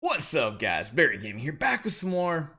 What's up, guys? Barry Gaming here, back with some more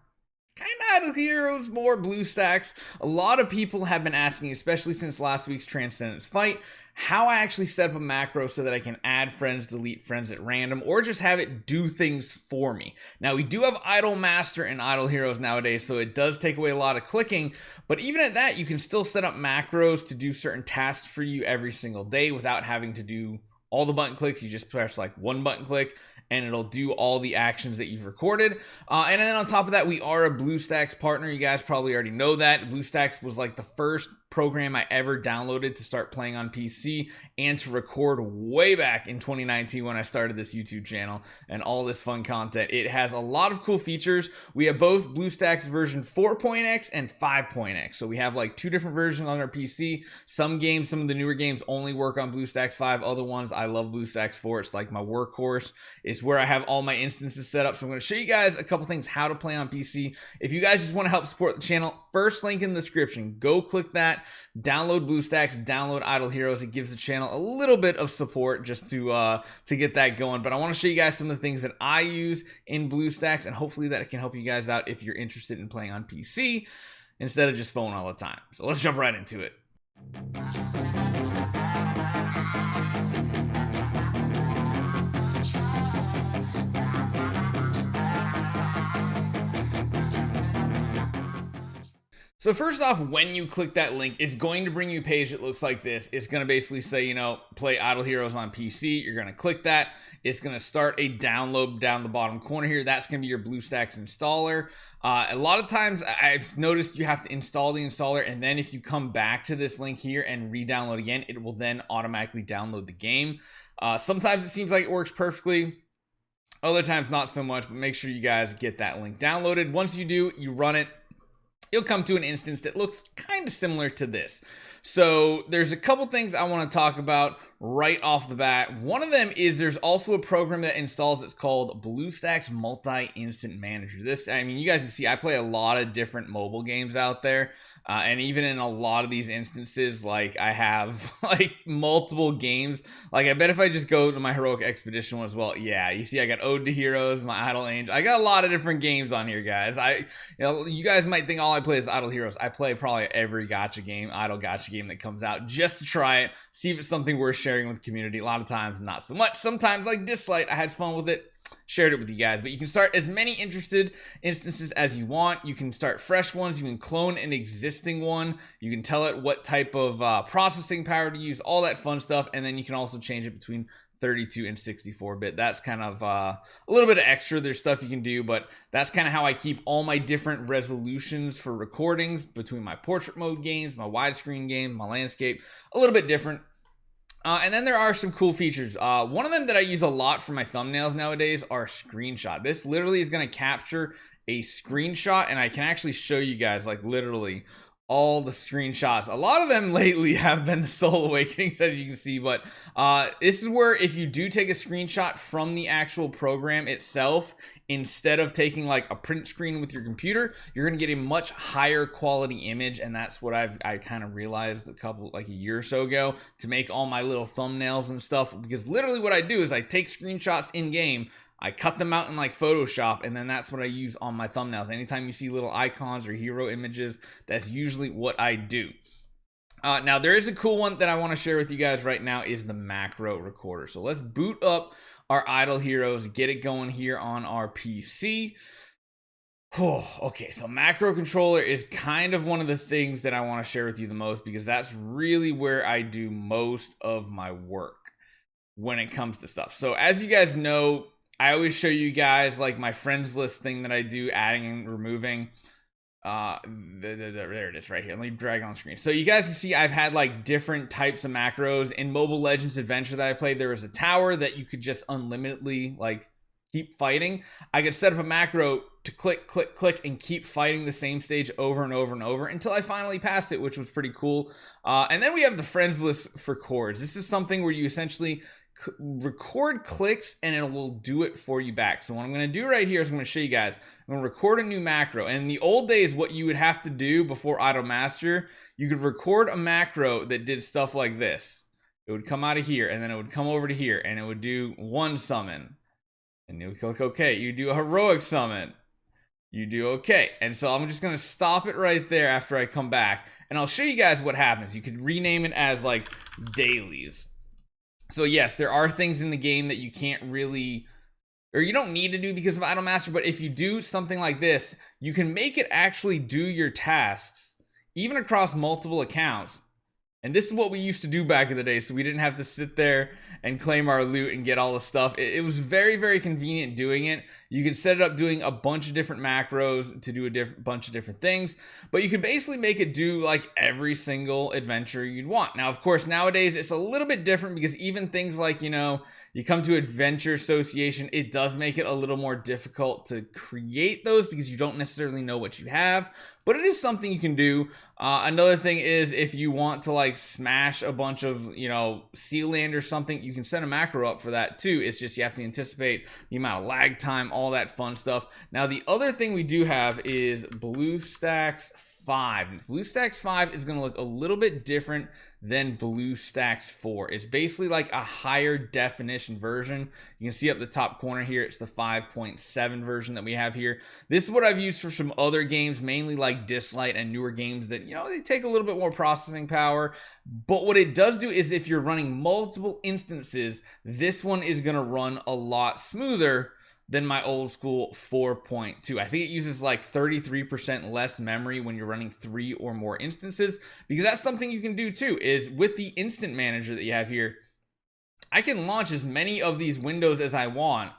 kind of Idle Heroes, more BlueStacks. A lot of people have been asking, especially since last week's Transcendence fight, how I actually set up a macro so that I can add friends, delete friends at random, or just have it do things for me. Now, we do have Idle Master and Idle Heroes nowadays, so it does take away a lot of clicking, but even at that, you can still set up macros to do certain tasks for you every single day without having to do all the button clicks. You just press like one button click and it'll do all the actions that you've recorded. And then on top of that, we are a BlueStacks partner. You guys probably already know that. BlueStacks was like the first program I ever downloaded to start playing on PC and to record way back in 2019 when I started this YouTube channel and all this fun content. It has a lot of cool features. We have both BlueStacks version 4.x and 5.x. So we have like two different versions on our PC. Some games, some of the newer games only work on BlueStacks 5. Other ones, I love BlueStacks 4. It's like my workhorse. It's where I have all my instances set up. So I'm going to show you guys a couple things how to play on PC. If you guys just want to help support the channel, first link in the description. Go click that. Download BlueStacks, download Idle Heroes. It gives the channel a little bit of support just to get that going. But I want to show you guys some of the things that I use in BlueStacks, and hopefully that can help you guys out if you're interested in playing on PC instead of just phone all the time. So let's jump right into it. So first off, when you click that link, it's going to bring you a page that looks like this. It's going to basically say, you know, play Idle Heroes on PC. You're going to click that. It's going to start a download down the bottom corner here. That's going to be your BlueStacks installer. A lot of times I've noticed you have to install the installer, and then if you come back to this link here and re-download again, it will then automatically download the game. Sometimes it seems like it works perfectly. Other times not so much, but make sure you guys get that link downloaded. Once you do, you run it. You'll come to an instance that looks kind of similar to this. So there's a couple things I want to talk about right off the bat. One of them is there's also a program that installs. It's called BlueStacks Multi-Instant Manager. This, I mean, you guys can see I play a lot of different mobile games out there. And even in a lot of these instances, like I have like multiple games. Like I bet if I just go to my Heroic Expedition one as well, yeah, you see I got Ode to Heroes, my Idle Angel. I got a lot of different games on here, guys. You guys might think all I play is Idle Heroes. I play probably every gacha game, Idle gacha game that comes out just to try it, see if it's something worth sharing with the community. A lot of times, not so much. Sometimes, like Dislight, I had fun with it. Shared it with you guys, but you can start as many interested instances as you want. You can start fresh ones. You can clone an existing one. You can tell it what type of processing power to use, all that fun stuff. And then you can also change it between 32 and 64-bit. That's kind of a little bit of extra. There's stuff you can do, but that's kind of how I keep all my different resolutions for recordings between my portrait mode games, my widescreen games, my landscape, a little bit different. And then there are some cool features. One of them that I use a lot for my thumbnails nowadays are screenshot. This literally is going to capture a screenshot, and I can actually show you guys like literally all the screenshots. A lot of them lately have been the Soul Awakenings, as you can see, but this is where if you do take a screenshot from the actual program itself, instead of taking like a print screen with your computer, you're going to get a much higher quality image. And that's what I kind of realized a year or so ago to make all my little thumbnails and stuff, because literally what I do is I take screenshots in game, I cut them out in like Photoshop, and then that's what I use on my thumbnails. Anytime you see little icons or hero images, that's usually what I do. Now, there is a cool one that I want to share with you guys right now is the macro recorder. So let's boot up our Idle Heroes, get it going here on our PC. Okay, so macro controller is kind of one of the things that I want to share with you the most, because that's really where I do most of my work when it comes to stuff. So as you guys know, I always show you guys like my friends list thing that I do, adding and removing. There it is right here. Let me drag it on screen. So you guys can see I've had like different types of macros. In Mobile Legends Adventure that I played, there was a tower that you could just unlimitedly like keep fighting. I could set up a macro to click, click, click, and keep fighting the same stage over and over and over until I finally passed it, which was pretty cool. And then we have the friends list for chords. This is something where you essentially record clicks and it will do it for you back. So what I'm going to do right here is I'm going to show you guys. I'm going to record a new macro. And in the old days, what you would have to do before Idle Master, you could record a macro that did stuff like this. It would come out of here, and then it would come over to here, and it would do one summon, And you click OK. You do a heroic summon. You do OK. And so I'm just going to stop it right there after I come back. And I'll show you guys what happens. You could rename it as like dailies. So yes, there are things in the game that you can't really, or you don't need to do because of Idolmaster, but if you do something like this, you can make it actually do your tasks, even across multiple accounts. And this is what we used to do back in the day, so we didn't have to sit there and claim our loot and get all the stuff. It was very, very convenient doing it. You can set it up doing a bunch of different macros to do a bunch of different things, but you can basically make it do like every single adventure you'd want. Now, of course, nowadays it's a little bit different because even things like, you know, you come to Adventure Association, it does make it a little more difficult to create those because you don't necessarily know what you have, but it is something you can do. Another thing is if you want to like smash a bunch of, you know, Sea Land or something, you can set a macro up for that too. It's just you have to anticipate the amount of lag time, all that fun stuff. Now, the other thing we do have is BlueStacks 5. BlueStacks 5 is going to look a little bit different than BlueStacks 4. It's basically like a higher definition version. You can see up the top corner here, it's the 5.7 version that we have here. This is what I've used for some other games, mainly like Dislight and newer games that, you know, they take a little bit more processing power. But what it does do is if you're running multiple instances, this one is going to run a lot smoother than my old school 4.2. I think it uses like 33% less memory when you're running 3 or more instances, because that's something you can do too, is with the instant manager that you have here, I can launch as many of these windows as I want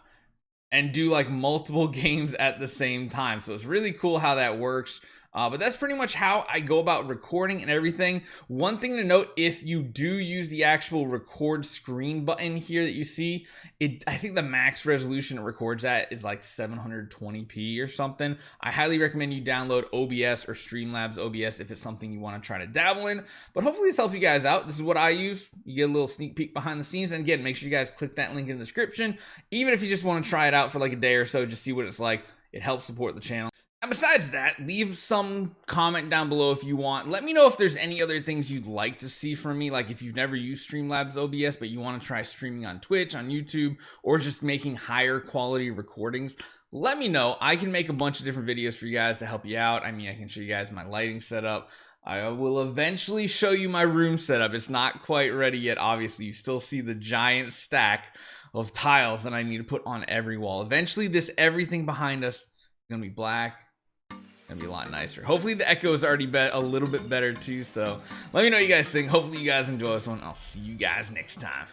and do like multiple games at the same time. So it's really cool how that works. But that's pretty much how I go about recording and everything. One thing to note, if you do use the actual record screen button here that you see, I think the max resolution it records at is like 720p or something. I highly recommend you download OBS or Streamlabs OBS if it's something you want to try to dabble in. But hopefully this helps you guys out. This is what I use. You get a little sneak peek behind the scenes. And again, make sure you guys click that link in the description. Even if you just want to try it out for like a day or so, just see what it's like. It helps support the channel. And besides that, leave some comment down below if you want. Let me know if there's any other things you'd like to see from me. Like if you've never used Streamlabs OBS, but you want to try streaming on Twitch, on YouTube, or just making higher quality recordings, let me know. I can make a bunch of different videos for you guys to help you out. I mean, I can show you guys my lighting setup. I will eventually show you my room setup. It's not quite ready yet, obviously. You still see the giant stack of tiles that I need to put on every wall. Eventually, everything behind us is going to be black. Gonna be a lot nicer. Hopefully the echo is already a little bit better too, so let me know what you guys think. Hopefully you guys enjoy this one. I'll see you guys next time.